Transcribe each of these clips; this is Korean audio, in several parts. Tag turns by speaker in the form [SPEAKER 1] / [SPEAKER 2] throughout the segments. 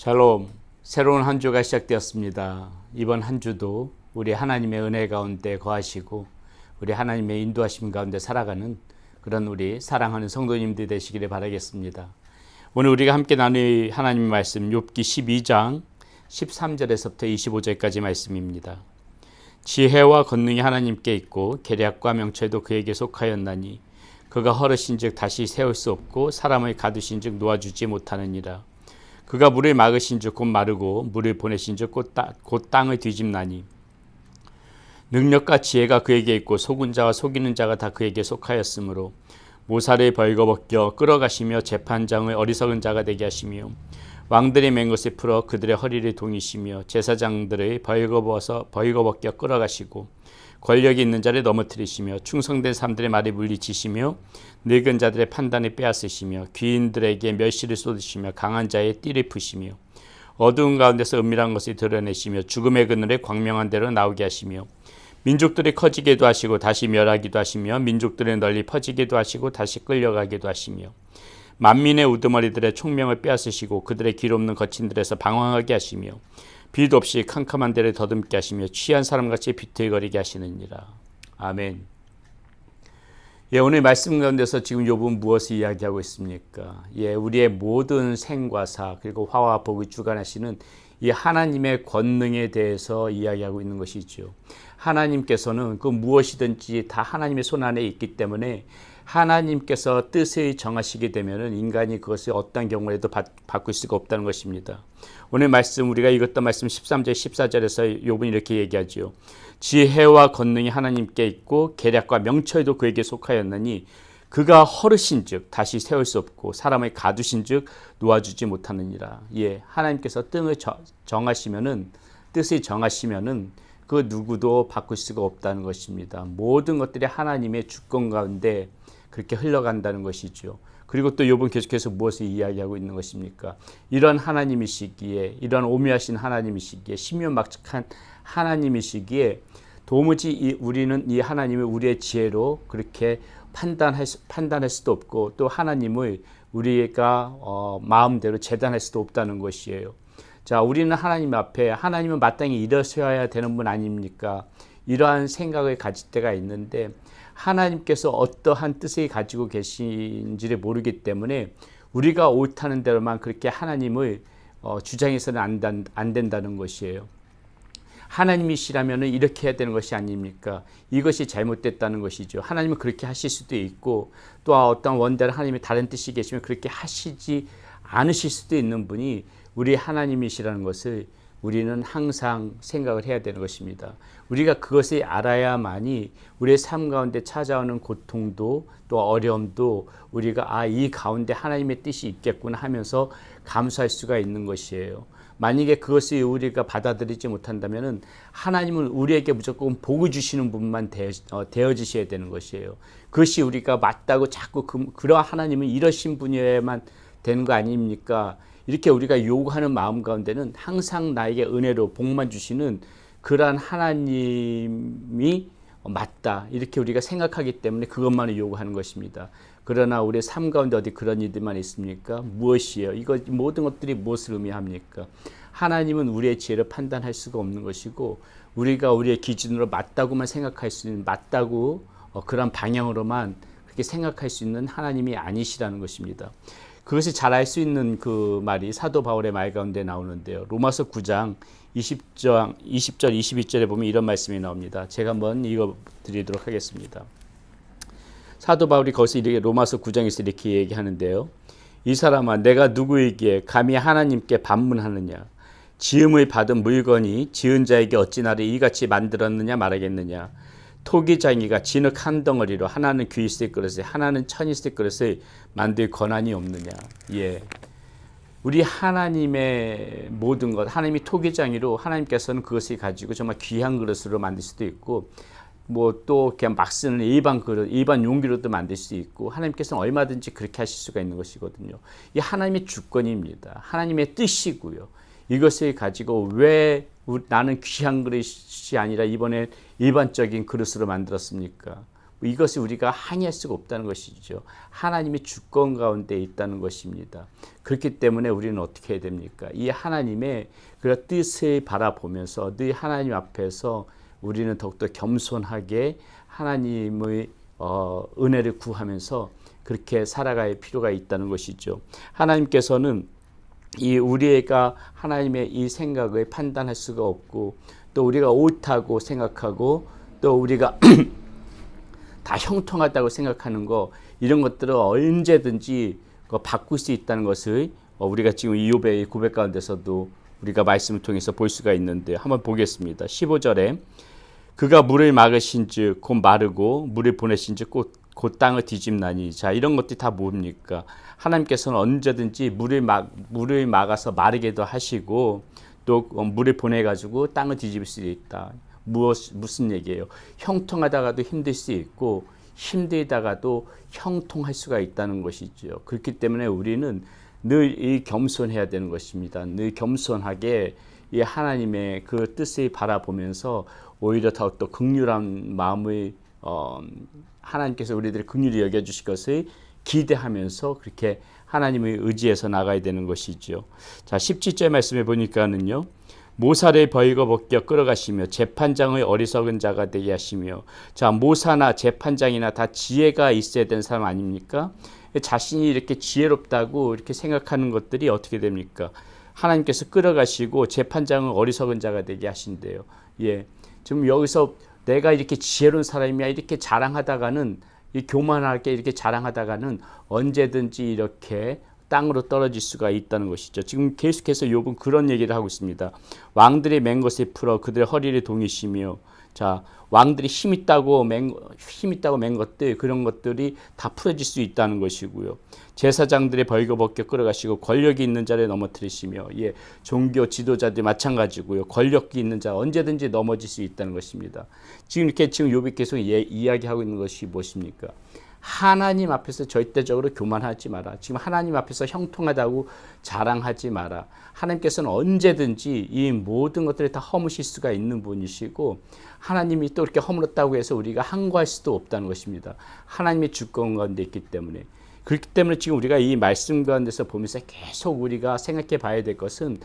[SPEAKER 1] 샬롬, 새로운 한 주가 시작되었습니다. 이번 한 주도 우리 하나님의 은혜 가운데 거하시고 우리 하나님의 인도하심 가운데 살아가는 그런 우리 사랑하는 성도님들 되시기를 바라겠습니다. 오늘 우리가 함께 나눌 하나님의 말씀 욥기 12장 13절에서부터 25절까지 말씀입니다. 지혜와 권능이 하나님께 있고 계략과 명철도 그에게 속하였나니 그가 허르신즉 다시 세울 수 없고 사람을 가두신즉 놓아주지 못하느니라. 그가 물을 막으신즉 곧 마르고 물을 보내신즉 곧 땅을 뒤집나니 능력과 지혜가 그에게 있고 속은 자와 속이는 자가 다 그에게 속하였으므로 모사를 벌거벗겨 끌어가시며 재판장을 어리석은 자가 되게 하시며 왕들의 맹것을 풀어 그들의 허리를 동이시며 제사장들을 벌거벗겨 끌어가시고 권력이 있는 자를 넘어뜨리시며 충성된 사람들의 말에 물리치시며 늙은 자들의 판단을 빼앗으시며 귀인들에게 멸시를 쏟으시며 강한 자의 띠를 푸시며 어두운 가운데서 은밀한 것을 드러내시며 죽음의 그늘에 광명한 대로 나오게 하시며 민족들이 커지게도 하시고 다시 멸하기도 하시며 민족들의 널리 퍼지게도 하시고 다시 끌려가기도 하시며 만민의 우두머리들의 총명을 빼앗으시고 그들의 길 없는 거친들에서 방황하게 하시며 빛 없이 캄캄한 데를 더듬게 하시며 취한 사람같이 비틀거리게 하시느니라. 아멘. 오늘 말씀 가운데서 지금 욥은 무엇을 이야기하고 있습니까? 우리의 모든 생과 사 그리고 화와 복을 주관하시는 이 하나님의 권능에 대해서 이야기하고 있는 것이죠. 하나님께서는 그 무엇이든지 다 하나님의 손 안에 있기 때문에 하나님께서 뜻을 정하시게 되면 인간이 그것을 어떤 경우에도 바꿀 수가 없다는 것입니다. 오늘 말씀 우리가 읽었던 말씀 13절 14절에서 욥은 이렇게 얘기하죠. 지혜와 권능이 하나님께 있고 계략과 명철도 그에게 속하였나니 그가 허르신즉 다시 세울 수 없고 사람을 가두신즉 놓아주지 못하느니라. 하나님께서 뜻을 정하시면은 그 누구도 바꿀 수가 없다는 것입니다. 모든 것들이 하나님의 주권 가운데 그렇게 흘러간다는 것이죠. 그리고 또 욥은 계속해서 무엇을 이야기하고 있는 것입니까? 이런 하나님이시기에, 이런 오묘하신 하나님이시기에, 신묘막측한 하나님이시기에 도무지 우리는 이 하나님을 우리의 지혜로 그렇게 판단할 수도 없고 또 하나님을 우리가 마음대로 재단할 수도 없다는 것이에요. 자, 우리는 하나님 앞에 하나님은 마땅히 이러셔야 되는 분 아닙니까? 이러한 생각을 가질 때가 있는데 하나님께서 어떠한 뜻을 가지고 계신지를 모르기 때문에 우리가 옳다는 대로만 그렇게 하나님을 주장해서는 안 된다는 것이에요. 하나님이시라면 이렇게 해야 되는 것이 아닙니까? 이것이 잘못됐다는 것이죠. 하나님은 그렇게 하실 수도 있고 또 어떤 원대한 하나님의 다른 뜻이 계시면 그렇게 하시지 않으실 수도 있는 분이 우리 하나님이시라는 것을 우리는 항상 생각을 해야 되는 것입니다. 우리가 그것을 알아야만이 우리의 삶 가운데 찾아오는 고통도 또 어려움도 우리가 이 가운데 하나님의 뜻이 있겠구나 하면서 감수할 수가 있는 것이에요. 만약에 그것을 우리가 받아들이지 못한다면 하나님은 우리에게 무조건 복을 주시는 분만 되어지셔야 되는 것이에요. 그것이 우리가 맞다고 자꾸 그러한 하나님은 이러신 분이어야만 되는 거 아닙니까? 이렇게 우리가 요구하는 마음 가운데는 항상 나에게 은혜로 복만 주시는 그러한 하나님이 맞다 이렇게 우리가 생각하기 때문에 그것만을 요구하는 것입니다. 그러나 우리의 삶 가운데 어디 그런 일들만 있습니까? 무엇이에요? 이거 모든 것들이 무엇을 의미합니까? 하나님은 우리의 지혜를 판단할 수가 없는 것이고 우리가 우리의 기준으로 맞다고만 생각할 수 있는 맞다고 그런 방향으로만 그렇게 생각할 수 있는 하나님이 아니시라는 것입니다. 그것이 잘 알 수 있는 그 말이 사도 바울의 말 가운데 나오는데요. 로마서 9장 20절 22절에 보면 이런 말씀이 나옵니다. 제가 한번 읽어드리도록 하겠습니다. 사도 바울이 거기서 이렇게 로마서 9장에서 이렇게 얘기하는데요. 이 사람아 내가 누구에게 감히 하나님께 반문하느냐. 지음을 받은 물건이 지은 자에게 어찌 나를 이같이 만들었느냐 말하겠느냐. 토기장이가 진흙 한 덩어리로 하나는 귀 있을 그릇을 하나는 천 있을 그릇을 만들 권한이 없느냐. 우리 하나님의 모든 것 하나님이 토기장이로 하나님께서는 그것을 가지고 정말 귀한 그릇으로 만들 수도 있고 또 그냥 막 쓰는 일반 그릇, 일반 용기로도 만들 수 있고 하나님께서는 얼마든지 그렇게 하실 수가 있는 것이거든요. 이 하나님의 주권입니다. 하나님의 뜻이고요. 이것을 가지고 왜 나는 귀한 그릇이 아니라 이번에 일반적인 그릇으로 만들었습니까? 이것을 우리가 항의할 수가 없다는 것이죠. 하나님이 주권 가운데 있다는 것입니다. 그렇기 때문에 우리는 어떻게 해야 됩니까? 이 하나님의 그 뜻을 바라보면서 늘 하나님 앞에서 우리는 더욱더 겸손하게 하나님의 은혜를 구하면서 그렇게 살아갈 필요가 있다는 것이죠. 하나님께서는 이 우리가 하나님의 이 생각을 판단할 수가 없고, 또 우리가 옳다고 생각하고, 또 우리가 다 형통하다고 생각하는 거, 이런 것들을 언제든지 바꿀 수 있다는 것을 우리가 지금 이욥의 고백 가운데서도 우리가 말씀을 통해서 볼 수가 있는데, 한번 보겠습니다. 15절에 그가 물을 막으신즉 곧 마르고 물을 보내신즉 곧 땅을 뒤집나니. 자, 이런 것들이 다 뭡니까? 하나님께서는 언제든지 물을 막아서 마르게도 하시고, 또 물을 보내가지고 땅을 뒤집을 수 있다. 무슨 얘기예요? 형통하다가도 힘들 수 있고, 힘들다가도 형통할 수가 있다는 것이죠. 그렇기 때문에 우리는 늘 이 겸손해야 되는 것입니다. 늘 겸손하게 이 하나님의 그 뜻을 바라보면서 오히려 더욱더 긍휼한 마음을 하나님께서 우리들의 긍휼히 여겨주실 것을 기대하면서 그렇게 하나님의 의지에서 나가야 되는 것이죠. 자, 17절 말씀에 보니까는요, 모사를 벌거 벗겨 끌어가시며 재판장의 어리석은 자가 되게 하시며. 자, 모사나 재판장이나 다 지혜가 있어야 되는 사람 아닙니까? 자신이 이렇게 지혜롭다고 이렇게 생각하는 것들이 어떻게 됩니까? 하나님께서 끌어가시고 재판장은 어리석은 자가 되게 하신대요. 예, 지금 여기서 내가 이렇게 지혜로운 사람이야 이렇게 자랑하다가는, 이 교만하게 이렇게 자랑하다가는 언제든지 이렇게 땅으로 떨어질 수가 있다는 것이죠. 지금 계속해서 욥은 그런 얘기를 하고 있습니다. 왕들이 맨 것을 풀어 그들의 허리를 동이시며. 자, 왕들이 힘있다고 맨 것들, 그런 것들이 다 풀어질 수 있다는 것이고요. 제사장들의 벌거벗겨 끌어가시고 권력이 있는 자를 넘어뜨리시며. 예, 종교 지도자들 마찬가지고요. 권력이 있는 자 언제든지 넘어질 수 있다는 것입니다. 지금 욥이 계속 이야기하고 있는 것이 무엇입니까? 하나님 앞에서 절대적으로 교만하지 마라. 지금 하나님 앞에서 형통하다고 자랑하지 마라. 하나님께서는 언제든지 이 모든 것들을 다 허무실 수가 있는 분이시고, 하나님이 또 이렇게 허물었다고 해서 우리가 항거할 수도 없다는 것입니다. 하나님의 주권 가운데 있기 때문에. 그렇기 때문에 지금 우리가 이 말씀 가운데서 보면서 계속 우리가 생각해 봐야 될 것은,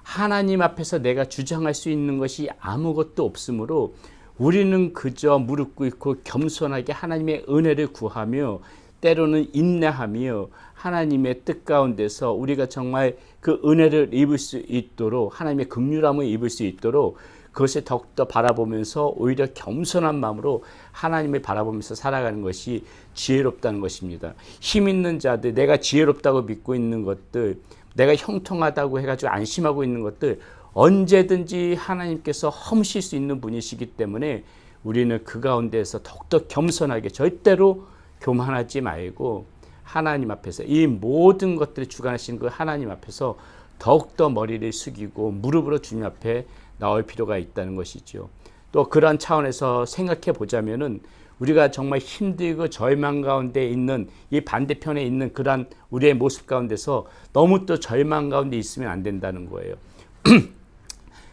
[SPEAKER 1] 하나님 앞에서 내가 주장할 수 있는 것이 아무것도 없으므로 우리는 그저 무릎 꿇고 겸손하게 하나님의 은혜를 구하며, 때로는 인내하며 하나님의 뜻 가운데서 우리가 정말 그 은혜를 입을 수 있도록, 하나님의 긍휼함을 입을 수 있도록 그것을 더욱더 바라보면서 오히려 겸손한 마음으로 하나님을 바라보면서 살아가는 것이 지혜롭다는 것입니다. 힘 있는 자들, 내가 지혜롭다고 믿고 있는 것들, 내가 형통하다고 해가지고 안심하고 있는 것들, 언제든지 하나님께서 허무실 수 있는 분이시기 때문에 우리는 그 가운데에서 더욱더 겸손하게, 절대로 교만하지 말고 하나님 앞에서 이 모든 것들을 주관하시는 그 하나님 앞에서 더욱더 머리를 숙이고 무릎으로 주님 앞에 나올 필요가 있다는 것이죠. 또 그러한 차원에서 생각해 보자면은, 우리가 정말 힘들고 절망 가운데 있는 이 반대편에 있는 그러한 우리의 모습 가운데서 너무 또 절망 가운데 있으면 안 된다는 거예요.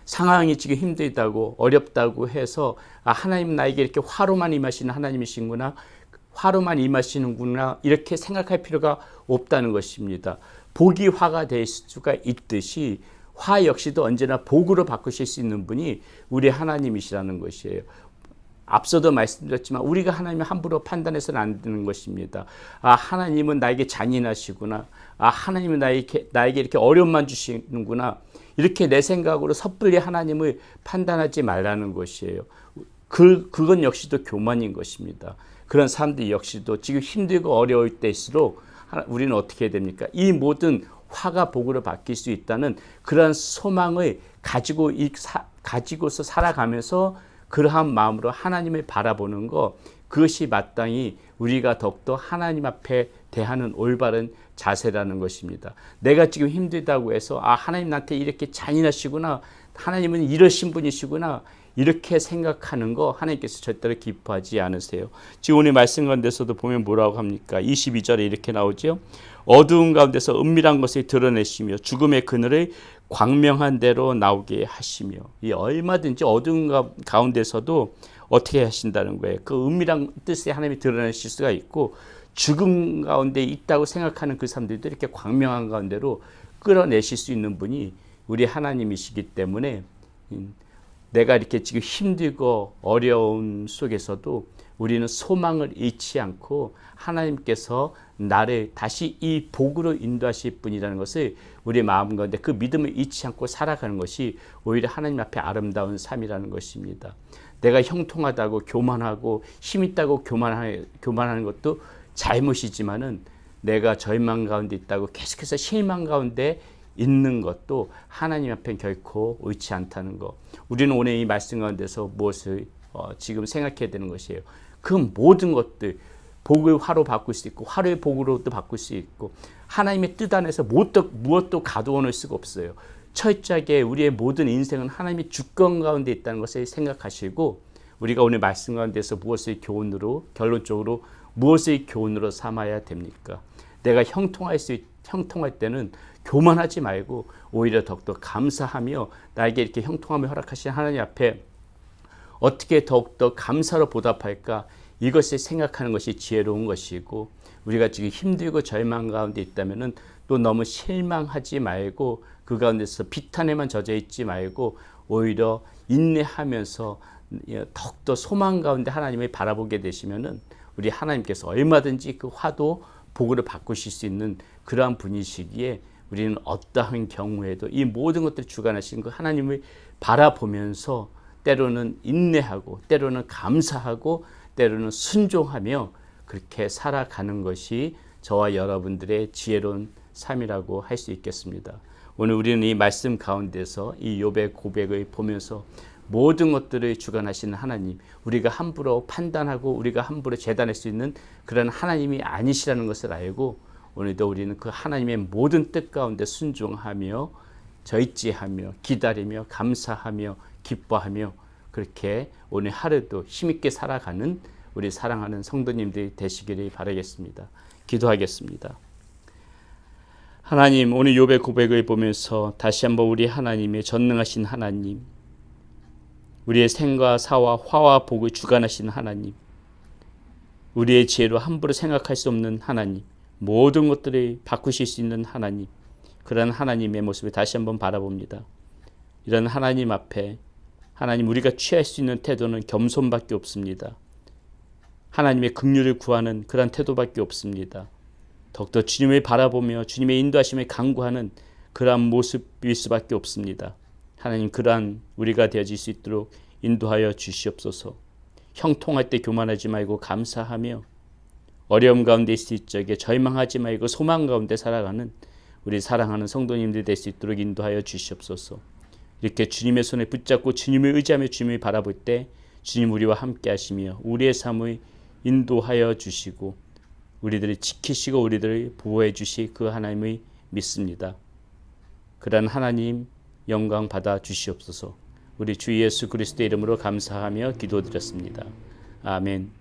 [SPEAKER 1] 상황이 지금 힘들다고 어렵다고 해서 하나님 나에게 이렇게 화로만 임하시는 하나님이신구나, 화로만 임하시는구나, 이렇게 생각할 필요가 없다는 것입니다. 복이 화가 될 수가 있듯이 화 역시도 언제나 복으로 바꾸실 수 있는 분이 우리 하나님이시라는 것이에요. 앞서도 말씀드렸지만 우리가 하나님을 함부로 판단해서는 안 되는 것입니다. 하나님은 나에게 잔인하시구나, 하나님은 나에게 이렇게 어려움만 주시는구나, 이렇게 내 생각으로 섣불리 하나님을 판단하지 말라는 것이에요. 그건 역시도 교만인 것입니다. 그런 사람들 역시도 지금 힘들고 어려울 때일수록 우리는 어떻게 해야 됩니까? 이 모든 화가 복으로 바뀔 수 있다는 그런 소망을 가지고서 살아가면서 그러한 마음으로 하나님을 바라보는 것, 그것이 마땅히 우리가 더욱더 하나님 앞에 대하는 올바른 자세라는 것입니다. 내가 지금 힘들다고 해서 하나님 나한테 이렇게 잔인하시구나, 하나님은 이러신 분이시구나, 이렇게 생각하는 거 하나님께서 절대로 기뻐하지 않으세요. 지금 오늘 말씀 가운데서도 보면 뭐라고 합니까? 22절에 이렇게 나오죠. 어두운 가운데서 은밀한 것을 드러내시며 죽음의 그늘을 광명한 대로 나오게 하시며, 이 얼마든지 어두운 가운데서도 어떻게 하신다는 거예요. 그 은밀한 뜻이 하나님이 드러내실 수가 있고, 죽음 가운데 있다고 생각하는 그 사람들도 이렇게 광명한 가운데로 끌어내실 수 있는 분이 우리 하나님이시기 때문에, 내가 이렇게 지금 힘들고 어려움 속에서도 우리는 소망을 잃지 않고 하나님께서 나를 다시 이 복으로 인도하실 분이라는 것을 우리 마음 가운데 그 믿음을 잃지 않고 살아가는 것이 오히려 하나님 앞에 아름다운 삶이라는 것입니다. 내가 형통하다고 교만하고 힘있다고 교만하는 것도 잘못이지만은, 내가 절망 가운데 있다고 계속해서 실망 가운데 있는 것도 하나님 앞엔 결코 옳지 않다는 것. 우리는 오늘 이 말씀 가운데서 무엇을 지금 생각해야 되는 것이에요. 그 모든 것들, 복을 화로 바꿀 수 있고 화를 복으로도 바꿀 수 있고, 하나님의 뜻 안에서 무엇도 가두어 놓을 수가 없어요. 철저하게 우리의 모든 인생은 하나님의 주권 가운데 있다는 것을 생각하시고, 우리가 오늘 말씀 가운데서 무엇을 결론적으로 무엇을 교훈으로 삼아야 됩니까? 내가 형통할 때는 교만하지 말고 오히려 더욱더 감사하며, 나에게 이렇게 형통함을 허락하신 하나님 앞에 어떻게 더욱더 감사로 보답할까, 이것을 생각하는 것이 지혜로운 것이고, 우리가 지금 힘들고 절망 가운데 있다면 또 너무 실망하지 말고 그 가운데서 비탄에만 젖어 있지 말고 오히려 인내하면서 더욱더 소망 가운데 하나님을 바라보게 되시면은, 우리 하나님께서 얼마든지 그 화도 복으로 바꾸실 수 있는 그러한 분이시기에, 우리는 어떠한 경우에도 이 모든 것들을 주관하신 그 하나님을 바라보면서 때로는 인내하고 때로는 감사하고 때로는 순종하며 그렇게 살아가는 것이 저와 여러분들의 지혜로운 삶이라고 할 수 있겠습니다. 오늘 우리는 이 말씀 가운데서 이 욥의 고백을 보면서 모든 것들을 주관하시는 하나님, 우리가 함부로 판단하고 우리가 함부로 재단할 수 있는 그런 하나님이 아니시라는 것을 알고, 오늘도 우리는 그 하나님의 모든 뜻 가운데 순종하며 절제하며 기다리며 감사하며 기뻐하며 그렇게 오늘 하루도 힘있게 살아가는 우리 사랑하는 성도님들이 되시기를 바라겠습니다. 기도하겠습니다. 하나님, 오늘 욥의 고백을 보면서 다시 한번 우리 하나님의 전능하신 하나님, 우리의 생과 사와 화와 복을 주관하시는 하나님, 우리의 지혜로 함부로 생각할 수 없는 하나님, 모든 것들을 바꾸실 수 있는 하나님, 그런 하나님의 모습을 다시 한번 바라봅니다. 이런 하나님 앞에 하나님, 우리가 취할 수 있는 태도는 겸손밖에 없습니다. 하나님의 긍휼을 구하는 그런 태도밖에 없습니다. 더욱더 주님을 바라보며 주님의 인도하심을 간구하는 그러한 모습일 수밖에 없습니다. 하나님, 그러한 우리가 되어질 수 있도록 인도하여 주시옵소서. 형통할 때 교만하지 말고 감사하며, 어려움 가운데 있을 적에 절망하지 말고 소망 가운데 살아가는 우리 사랑하는 성도님들 될 수 있도록 인도하여 주시옵소서. 이렇게 주님의 손에 붙잡고 주님을 의지하며 주님을 바라볼 때 주님 우리와 함께 하시며 우리의 삶을 인도하여 주시고 우리들을 지키시고 우리들을 보호해 주실 그 하나님을 믿습니다. 그러한 하나님 영광 받아 주시옵소서. 우리 주 예수 그리스도의 이름으로 감사하며 기도드렸습니다. 아멘.